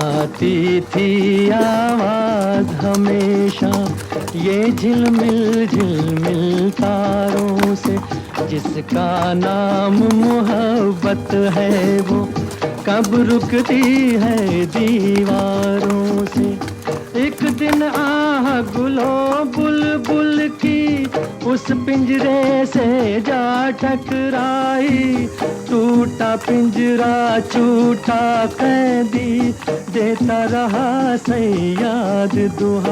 आती थी आवाज हमेशा ये झिलमिल झिलमिल तारों से, जिसका नाम मोहब्बत है वो कब रुकती है दीवारों से। एक दिन आह गुलो बुलबुल की उस पिंजरे से जा टकराई, टूटा पिंजरा छूटा कैदी देता रहा सैयाद दुआ।